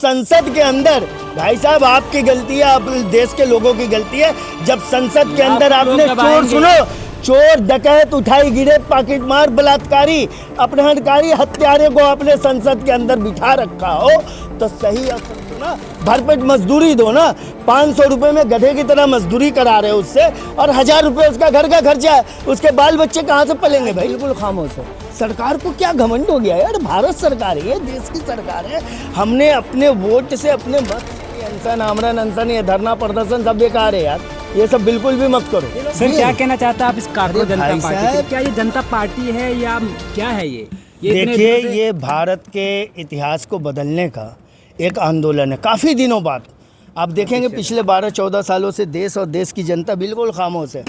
संसद के अंदर भाई साहब आपकी गलती है, आप देश के लोगों की गलती है। जब संसद के अंदर आपने चोर डकैत उठाई गिरे पाकिट मार बलात्कारी अपहरणकारी हत्यारे को अपने संसद के अंदर बिठा रखा हो तो सही असर दो ना, भरपेट मजदूरी दो ना। 500 रुपए में गधे की तरह मजदूरी करा रहे हो उससे, और 1000 रुपए उसका घर का खर्चा है, उसके बाल बच्चे कहाँ से पलेंगे भाई? बिल्कुल खामोश है। सरकार को क्या घमंड हो गया यार? भारत सरकार है, देश की सरकार है। हमने अपने वोट से अपने मत अनशन आमरण अनशन ये धरना प्रदर्शन सब बेकार है यार, ये सब बिल्कुल भी मत करो। सर क्या कहना चाहता है आप इस कार्य जनता पार्टी? क्या ये जनता पार्टी है या क्या है ये देखिए, ये भारत के इतिहास को बदलने का एक आंदोलन है। काफ़ी दिनों बाद आप देखेंगे पिछले 12-14 सालों से देश और देश की जनता बिल्कुल खामोश है।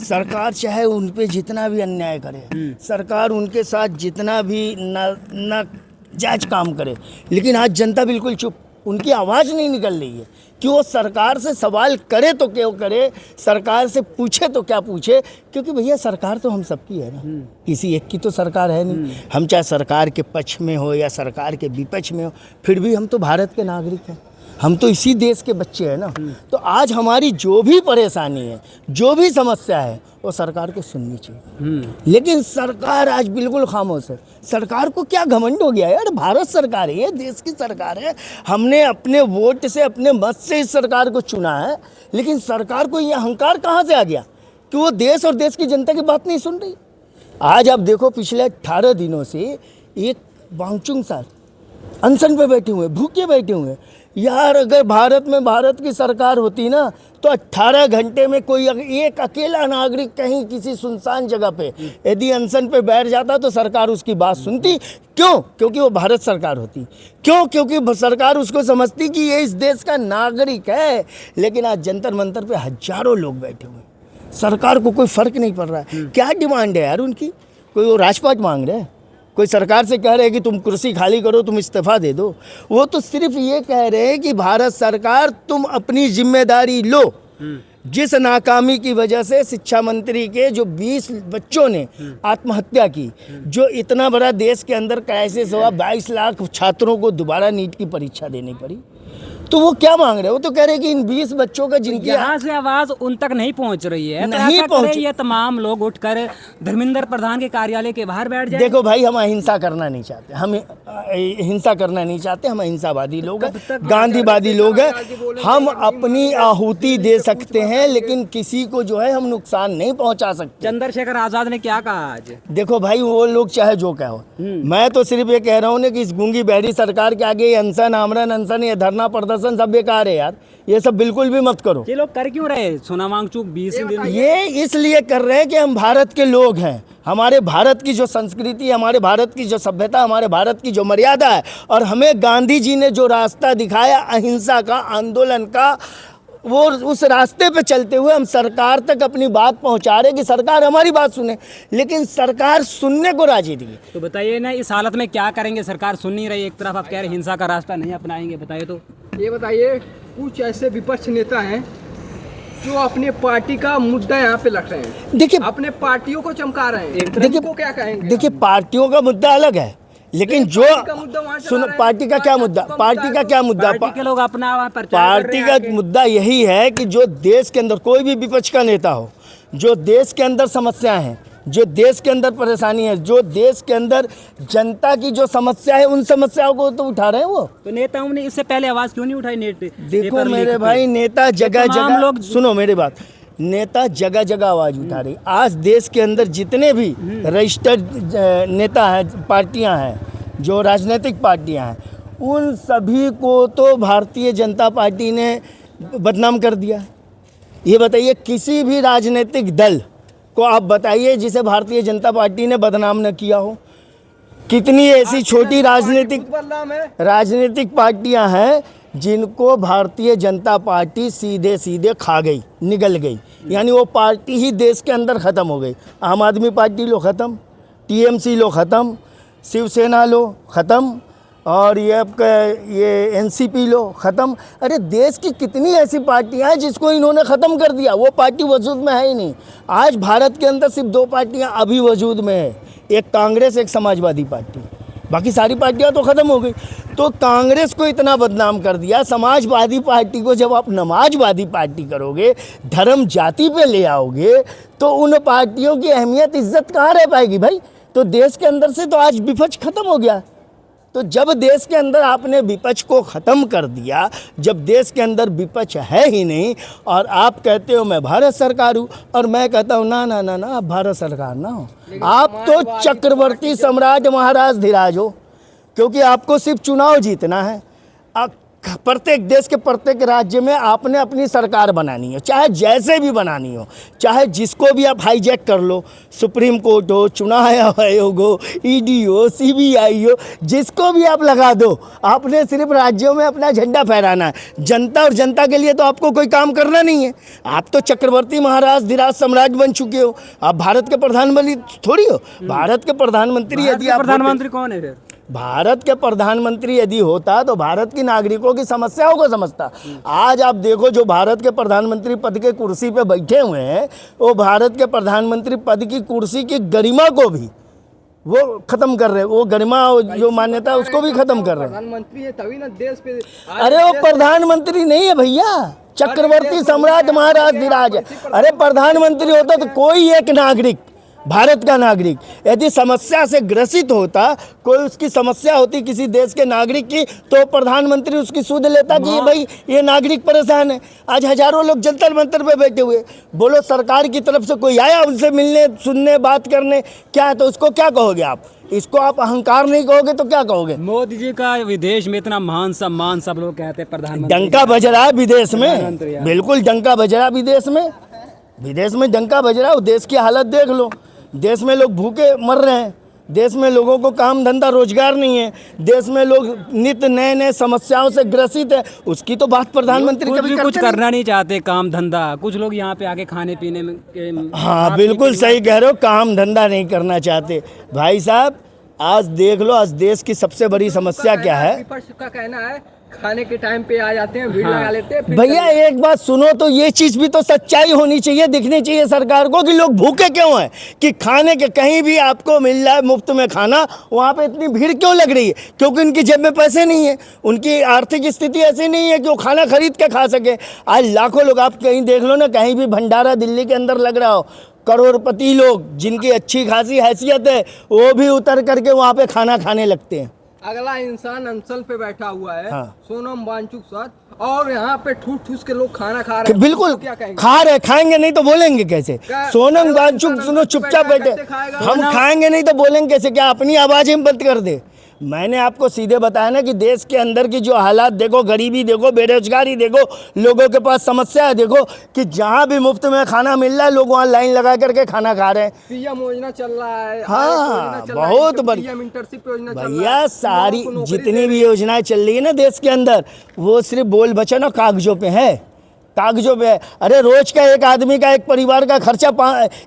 सरकार चाहे उन पे जितना भी अन्याय करे, सरकार उनके साथ जितना भी नाजायज काम करे, लेकिन आज जनता बिल्कुल चुप। उनकी आवाज़ नहीं निकल रही है कि वो सरकार से सवाल करे तो क्यों करे, सरकार से पूछे तो क्या पूछे, क्योंकि भैया सरकार तो हम सबकी है ना, किसी एक की तो सरकार है नहीं। हम चाहे सरकार के पक्ष में हो या सरकार के विपक्ष में हो, फिर भी हम तो भारत के नागरिक हैं, हम तो इसी देश के बच्चे हैं ना। तो आज हमारी जो भी परेशानी है, जो भी समस्या है, वो सरकार को सुननी चाहिए। लेकिन सरकार आज बिल्कुल खामोश है। सरकार को क्या घमंड हो गया यार? भारत सरकार है, ये देश की सरकार है। हमने अपने वोट से अपने मत से इस सरकार को चुना है, लेकिन सरकार को ये अहंकार कहाँ से आ गया कि वो देश और देश की जनता की बात नहीं सुन रही? आज आप देखो, पिछले 18 दिनों से एक वांगचुक सर अनशन पे बैठे हुए, भूखे बैठे हुए यार। अगर भारत में भारत की सरकार होती ना, तो 18 घंटे में कोई एक अकेला नागरिक कहीं किसी सुनसान जगह पे यदि अनशन पे बैठ जाता तो सरकार उसकी बात सुनती। क्यों? क्योंकि वो भारत सरकार होती। क्यों? क्योंकि सरकार उसको समझती कि ये इस देश का नागरिक है। लेकिन आज जंतर मंतर पे हजारों लोग बैठे हुए, सरकार को कोई फर्क नहीं पड़ रहा है। क्या डिमांड है यार उनकी? कोई वो राजपाट मांग रहे हैं, कोई सरकार से कह रहे हैं कि तुम कुर्सी खाली करो, तुम इस्तीफा दे दो। वो तो सिर्फ ये कह रहे हैं कि भारत सरकार तुम अपनी जिम्मेदारी लो। जिस नाकामी की वजह से शिक्षा मंत्री के जो 20 बच्चों ने आत्महत्या की, जो इतना बड़ा देश के अंदर क्राइसिस हुआ, 22 लाख छात्रों को दोबारा नीट की परीक्षा देनी पड़ी, तो वो क्या मांग रहे हैं? वो तो कह रहे हैं कि इन 20 बच्चों का जिनकी यहाँ से आवाज उन तक नहीं पहुँच रही है, नहीं पहुँच, ये तमाम लोग उठकर धर्मेंद्र प्रधान के कार्यालय के बाहर बैठ जाए। देखो भाई, हम अहिंसा करना नहीं चाहते, हम हिंसा करना नहीं चाहते। हम अहिंसावादी लोग हैं, गांधीवादी लोग हैं। हम अपनी आहुति दे सकते हैं, लेकिन किसी को जो है हम नुकसान नहीं पहुंचा सकते। चंद्रशेखर आजाद ने क्या कहा आज? देखो भाई, वो लोग चाहे जो कहो, मैं तो सिर्फ ये कह रहा हूँ ना कि इस गूंगी बहरी सरकार के आगे अनशन आमरण अनशन ये धरना प्रदर्शन सब बेकार है यार। ये सब बिल्कुल भी मत करो। ये लोग कर क्यों रहे? सोना वांगचुक 20 दिन ये इसलिए कर रहे हैं कि हम भारत के लोग हैं, हमारे भारत की जो संस्कृति, हमारे भारत की जो सभ्यता, हमारे भारत की जो मर्यादा है, और हमें गांधी जी ने जो रास्ता दिखाया अहिंसा का, आंदोलन का, वो उस रास्ते पे चलते हुए हम सरकार तक अपनी बात पहुंचा रहे कि सरकार हमारी बात सुने, लेकिन सरकार सुनने को राजी नहीं है। तो बताइए ना, इस हालत में क्या करेंगे? सरकार सुन नहीं रही, एक तरफ आप कह रहे हिंसा का रास्ता नहीं अपनाएंगे, बताइए तो। ये बताइए, कुछ ऐसे विपक्ष नेता हैं जो अपने पार्टी का मुद्दा यहाँ पे रख रहे हैं, देखिए अपने पार्टियों को चमका रहे हैं। देखिए को क्या कहेंगे? देखिए, पार्टियों का मुद्दा अलग है, लेकिन जो सुनो, पार्टी का क्या मुद्दा, पार्टी का क्या मुद्दा, पार्टी के लोग अपना पार्टी का मुद्दा यही है कि जो देश के अंदर कोई भी विपक्ष का नेता हो, जो देश के अंदर समस्याएं हैं, जो देश के अंदर परेशानी है, जो देश के अंदर जनता की जो समस्या है, उन समस्याओं को तो उठा रहे हैं वो। तो नेताओं ने इससे पहले आवाज क्यों नहीं उठाई? देखो मेरे भाई, नेता जगह जगह लोग, सुनो मेरी बात, नेता जगह जगह आवाज उठा रही। आज देश के अंदर जितने भी रजिस्टर्ड नेता हैं, पार्टियां हैं, जो राजनीतिक पार्टियां हैं, उन सभी को तो भारतीय जनता पार्टी ने बदनाम कर दिया। ये बताइए, किसी भी राजनीतिक दल को आप बताइए जिसे भारतीय जनता पार्टी ने बदनाम न किया हो। कितनी ऐसी छोटी राजनीतिक पार्टियां हैं जिनको भारतीय जनता पार्टी सीधे सीधे खा गई, निगल गई, यानी वो पार्टी ही देश के अंदर ख़त्म हो गई। आम आदमी पार्टी लो ख़त्म, टीएमसी लो ख़त्म, शिवसेना लो ख़त्म, और ये आपका ये एनसीपी लो ख़त्म। अरे देश की कितनी ऐसी पार्टियां हैं जिसको इन्होंने ख़त्म कर दिया, वो पार्टी वजूद में है ही नहीं। आज भारत के अंदर सिर्फ 2 पार्टियां अभी वजूद में है, एक कांग्रेस, एक समाजवादी पार्टी। बाकी सारी पार्टियां तो ख़त्म हो गई। तो कांग्रेस को इतना बदनाम कर दिया, समाजवादी पार्टी को जब आप नमाजवादी पार्टी करोगे, धर्म जाति पे ले आओगे, तो उन पार्टियों की अहमियत इज्जत कहाँ रह पाएगी भाई। तो देश के अंदर से तो आज विपक्ष खत्म हो गया। तो जब देश के अंदर आपने विपक्ष को ख़त्म कर दिया, जब देश के अंदर विपक्ष है ही नहीं, और आप कहते हो मैं भारत सरकार हूँ, और मैं कहता हूँ ना ना ना ना, आप भारत सरकार ना हो, आप तो चक्रवर्ती सम्राट महाराज धीराज हो, क्योंकि आपको सिर्फ चुनाव जीतना है। प्रत्येक देश के प्रत्येक राज्य में आपने अपनी सरकार बनानी है, चाहे जैसे भी बनानी हो, चाहे जिसको भी आप हाईजैक कर लो, सुप्रीम कोर्ट हो, चुनाव आयोग हो, ईडी हो, सीबीआई हो, जिसको भी आप लगा दो, आपने सिर्फ राज्यों में अपना झंडा फहराना है। जनता और जनता के लिए तो आपको कोई काम करना नहीं है। आप तो चक्रवर्ती महाराज धीराज सम्राट बन चुके हो, आप भारत के प्रधानमंत्री थोड़ी हो। भारत के प्रधानमंत्री यदि आप प्रधानमंत्री कौन है फिर? भारत के प्रधानमंत्री यदि होता तो भारत की नागरिकों की समस्याओं को समझता। आज आप देखो जो भारत के प्रधानमंत्री पद के कुर्सी पे बैठे हुए हैं, वो भारत के प्रधानमंत्री पद की कुर्सी की गरिमा को भी वो खत्म कर रहे हैं, वो गरिमा जो मान्यता है उसको भी खत्म कर रहे हैं। प्रधानमंत्री है तभी ना देश पे। अरे वो प्रधानमंत्री नहीं है भैया, चक्रवर्ती सम्राट महाराज धीराज है। अरे प्रधानमंत्री होता तो कोई एक नागरिक, भारत का नागरिक यदि समस्या से ग्रसित होता, कोई उसकी समस्या होती किसी देश के नागरिक की, तो प्रधानमंत्री उसकी सुध लेता कि भाई ये नागरिक परेशान है। आज हजारों लोग जंतर मंतर पे बैठे हुए, बोलो सरकार की तरफ से कोई आया उनसे मिलने, सुनने, बात करने, क्या है तो उसको क्या कहोगे आप? इसको आप अहंकार नहीं कहोगे तो क्या कहोगे? मोदी जी का विदेश में इतना महान सम्मान, सब लोग कहते हैं प्रधानमंत्री, डंका बज रहा है विदेश में, बिल्कुल डंका बज रहा है विदेश में डंका बज रहा है। देश की हालत देख लो, देश में लोग भूखे मर रहे हैं, देश में लोगों को काम धंधा रोजगार नहीं है, देश में लोग नित्य नए नए समस्याओं से ग्रसित है। उसकी तो बात प्रधानमंत्री कभी कुछ करना नहीं चाहते, काम धंधा। कुछ लोग यहाँ पे आके खाने पीने में हाँ बिल्कुल सही कह रहे हो, काम धंधा नहीं करना चाहते। भाई साहब आज देख लो, आज देश की सबसे बड़ी समस्या क्या है? विपक्ष का कहना है खाने के टाइम पे आ जाते हैं, भीड़ लगा लेते हैं। भैया एक बात सुनो, तो ये चीज भी तो सच्चाई होनी चाहिए, दिखनी चाहिए सरकार को कि लोग भूखे क्यों हैं, कि खाने के कहीं भी आपको मिल रहा है मुफ्त में खाना, वहाँ पे इतनी भीड़ क्यों लग रही है? क्योंकि उनकी जेब में पैसे नहीं है, उनकी आर्थिक स्थिति ऐसी नहीं है कि वो खाना खरीद के खा सके। आज लाखों लोग, आप कहीं देख लो ना, कहीं भी भंडारा दिल्ली के अंदर लग रहा हो, करोड़पति लोग जिनकी अच्छी खासी हैसियत है, वो भी उतर करके वहाँ पे खाना खाने लगते हैं। अगला इंसान अंचल पे बैठा हुआ है, हाँ। सोनम वांगचुक सर, और यहाँ पे ठूस ठूस के लोग खाना खा रहे हैं। बिल्कुल क्या कहेंगे? खा रहे, खाएंगे नहीं तो बोलेंगे कैसे? सोनम वांगचुक सुनो, चुपचाप बैठे, हम खाएंगे नहीं तो बोलेंगे कैसे? क्या अपनी आवाज़ हम बंद कर दे? मैंने आपको सीधे बताया ना कि देश के अंदर की जो हालात देखो, गरीबी देखो, बेरोजगारी देखो, लोगों के पास समस्या है देखो, कि जहाँ भी मुफ्त में खाना मिल रहा है लोग वहाँ लाइन लगा करके खाना खा रहे हैं। पीएम योजना चल रहा है, हाँ बहुत बढ़िया इंटर्नशिप योजना चल रहा भैया, है। सारी लोगों को नौकरी जितनी भी योजनाएं चल रही है ना देश के अंदर, वो सिर्फ बोल बचन और कागजों पे है, कागजों पे है। अरे रोज का एक आदमी का, एक परिवार का खर्चा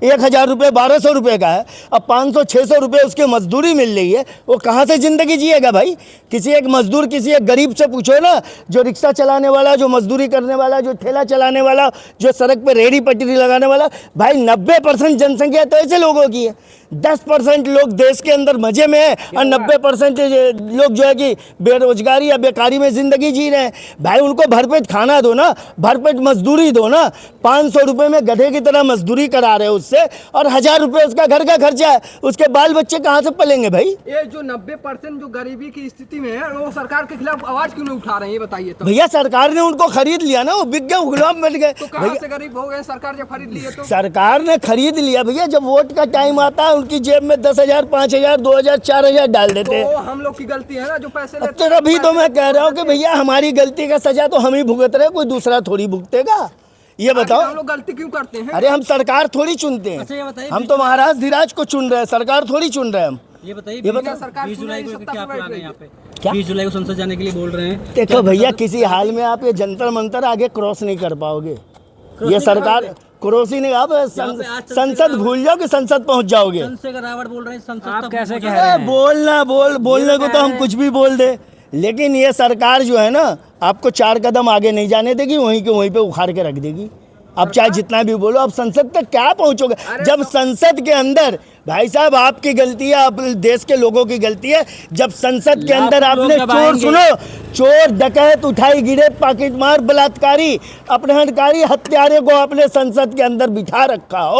1000 रुपये 1200 रुपये का है, अब 500-600 रुपये उसकी मजदूरी मिल रही है, वो कहाँ से ज़िंदगी जिएगा भाई? किसी एक मजदूर, किसी एक गरीब से पूछो ना, जो रिक्शा चलाने वाला, जो मजदूरी करने वाला, जो ठेला चलाने वाला, जो सड़क पे रेहड़ी पटरी लगाने वाला, भाई 90% जनसंख्या तो ऐसे लोगों की है। 10% लोग देश के अंदर मजे में है और 90% लोग जो है कि बेरोजगारी या बेकारी में ज़िंदगी जी रहे हैं। भाई उनको भरपेट खाना दो ना, भरपेट मजदूरी दो ना। 500 रुपये में गधे की तरह मजदूरी करा रहे हो उससे, और 1000 रुपये उसका घर का खर्चा है, उसके बाल बच्चे कहाँ से पलेंगे भाई? ये जो 90% जो गरीबी की स्थिति में है, वो सरकार के खिलाफ आवाज क्यों नहीं उठा रहे हैं, ये बताइए तो। भैया सरकार ने उनको खरीद लिया ना, वो बिक गए, गुलाम बन गए। तो कहाँ से गरीब हो गए सरकार जब खरीद लिए तो? सरकार ने खरीद लिया भैया, जब वोट का टाइम आता है उनकी जेब में 10,000, 5,000, 2,000, 4,000 डाल देते हैं। तो हम लोग की गलती है ना जो पैसे लेते तो अभी तो मैं कह रहा हूँ कि भैया हमारी गलती का सजा तो हम ही भुगत रहे, कोई दूसरा थोड़ी भुगतेगा। ये बताओ हम लोग गलती क्यों करते हैं? अरे हम सरकार थोड़ी चुनते हैं। अच्छा ये बताइए, हम तो महाराज धीराज को चुन रहे हैं, सरकार थोड़ी चुन रहे हैं हम। ये बताइए, ये बता सरकार 20 जुलाई को क्या प्लान है यहाँ पे? क्या? 20 जुलाई को संसद जाने के लिए बोल रहे हैं। देखो भैया, किसी हाल में आप ये जंतर मंतर आगे क्रॉस नहीं कर पाओगे। ये सरकार क्रॉस ही नहीं, आप संसद भूल जाओ कि संसद पहुंच जाओगे। रावण बोल रहे हैं संसद, आप कैसे कह रहे हैं? बोलने को तो हम कुछ भी बोल दे, लेकिन ये सरकार जो है ना, आपको 4 कदम आगे नहीं जाने देगी, वहीं के वहीं पे उखाड़ के रख देगी। अब चाहे जितना भी बोलो, अब संसद तक क्या पहुंचोगे? जब संसद के अंदर भाई साहब आपकी गलती है, आप देश के लोगों की गलती है। जब संसद के अंदर लाखों आपने लोग जब चोर, आएंगे। सुनो, चोर डकैत उठाई गिरे पाकिट मार बलात्कारी अपहरणकारी हत्यारे को आपने संसद के अंदर बिठा रखा हो,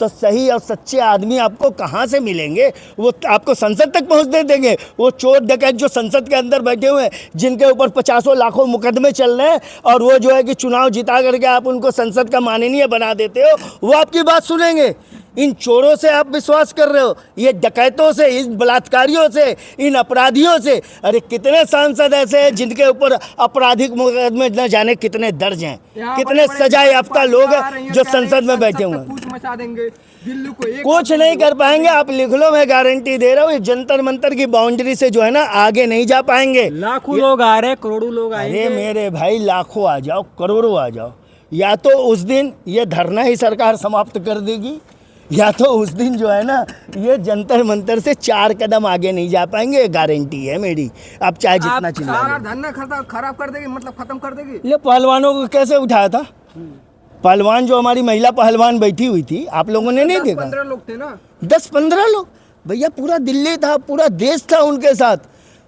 तो सही और सच्चे आदमी आपको कहाँ से मिलेंगे? वो आपको संसद तक पहुँचने देंगे? वो चोर डकैत जो संसद के अंदर बैठे हुए हैं, जिनके ऊपर 50 लाखों मुकदमे चल रहे हैं, और वो जो है कि चुनाव जिता करके आप उनको संसद का माननीय बना देते हो, वो आपकी बात सुनेंगे? इन चोरों से आप विश्वास कर रहे हो, ये डकैतों से, इन बलात्कारियों से, इन अपराधियों से। अरे कितने सांसद ऐसे हैं जिनके ऊपर आपराधिक मुकदमे न जाने कितने दर्ज हैं, यहाँ कितने बड़े-बड़े सजा याफ्ता लोग आ रही हैं जो कह रही संसद में बैठे हुए तक हैं। कूच मचा देंगे दिल्ली को, एक कुछ नहीं कर पाएंगे। आप लिख लो, मैं गारंटी दे रहा हूँ, ये जंतर मंतर की बाउंड्री से जो है ना आगे नहीं जा पाएंगे। लाखों लोग आ रहे हैं, करोड़ों लोग अरे आएंगे। मेरे भाई, लाखों आ जाओ, करोड़ों आ जाओ, या तो उस दिन ये धरना ही सरकार समाप्त कर देगी, या तो उस दिन जो है ना ये जंतर मंतर से 4 कदम आगे नहीं जा पाएंगे। ये गारंटी है मेरी। आप चाहे जितना चिल्ला सारा धरना खराब कर देगी, मतलब खत्म कर देगी। ये पहलवानों को कैसे उठाया था? पहलवान जो हमारी महिला पहलवान बैठी हुई थी, आप लोगों ने नहीं देखा? 15 लोग थे ना। 10-15 लोग भैया, पूरा दिल्ली था, पूरा देश था उनके साथ।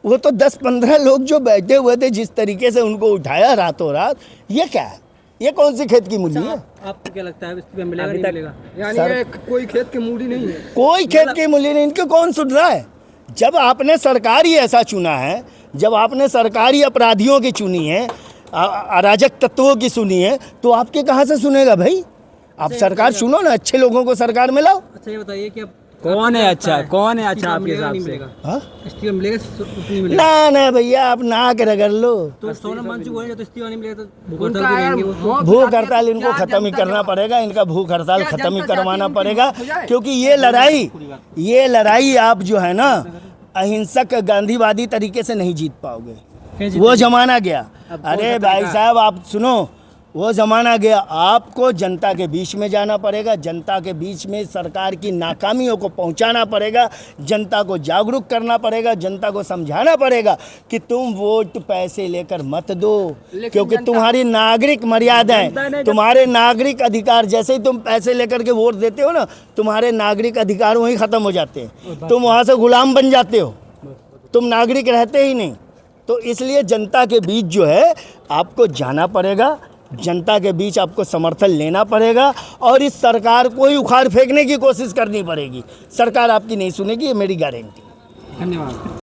वो तो 10-15 लोग जो बैठे हुए थे, जिस तरीके से उनको उठाया रातों रात, ये क्या है? ये कौन सी खेत की मूली है? आपको क्या लगता है इस पे मिलेगा नहीं मिलेगा? यानी सर- ये कोई खेत की मूड़ी नहीं है। कोई खेत की मूल्य नहीं, इनको कौन सुन रहा है? जब आपने सरकार ही ऐसा चुना है, जब आपने सरकार ही अपराधियों की चुनी है, अराजक तत्वों की सुनी है, तो आपके कहाँ से सुनेगा भाई? आप सरकार चुनो ना, अच्छे लोगों को सरकार में लाओ। अच्छा ये बताइए कि अब कौन है अच्छा, कौन है अच्छा आपके हिसाब से? हाँ? इस्तीफा मिलेगा नहीं मिलेगा? ना ना भैया, आप नाक रगड़ लो। तो सोनम वांगचुक बोलेंगे तो इस्तीफा नहीं मिलेगा तो भूख उनका हड़ताल यार करेंगे वो। मौत भूख हो जाती है हड़ताल तो इनको क्या खत्म ही जनता करना क्या- पड़ेगा, इनका भूख हड़ताल क्या खत्म ही जनता करवाना चाहती है पड़ेगा, उनकी मौत हो जाए? क्योंकि ये लड़ाई आप जो है ना अहिंसक गांधीवादी तरीके से नहीं जीत पाओगे। कैसे वो जमाना गया। अब कौन अरे सा भाई तरीका? साहब आप सुनो, वो ज़माना गया। आपको जनता के बीच में जाना पड़ेगा, जनता के बीच में सरकार की नाकामियों को पहुंचाना पड़ेगा, जनता को जागरूक करना पड़ेगा, जनता को समझाना पड़ेगा कि तुम वोट पैसे लेकर मत दो, क्योंकि तुम्हारी नागरिक मर्यादाएं, तुम्हारे नागरिक अधिकार, जैसे ही तुम पैसे लेकर के वोट देते हो ना, तुम्हारे नागरिक अधिकार वहीं ख़त्म हो जाते हैं, तुम वहाँ से गुलाम बन जाते हो, तुम नागरिक रहते ही नहीं। तो इसलिए जनता के बीच जो है आपको जाना पड़ेगा, जनता के बीच आपको समर्थन लेना पड़ेगा, और इस सरकार को ही उखाड़ फेंकने की कोशिश करनी पड़ेगी। सरकार आपकी नहीं सुनेगी, ये मेरी गारंटी। धन्यवाद।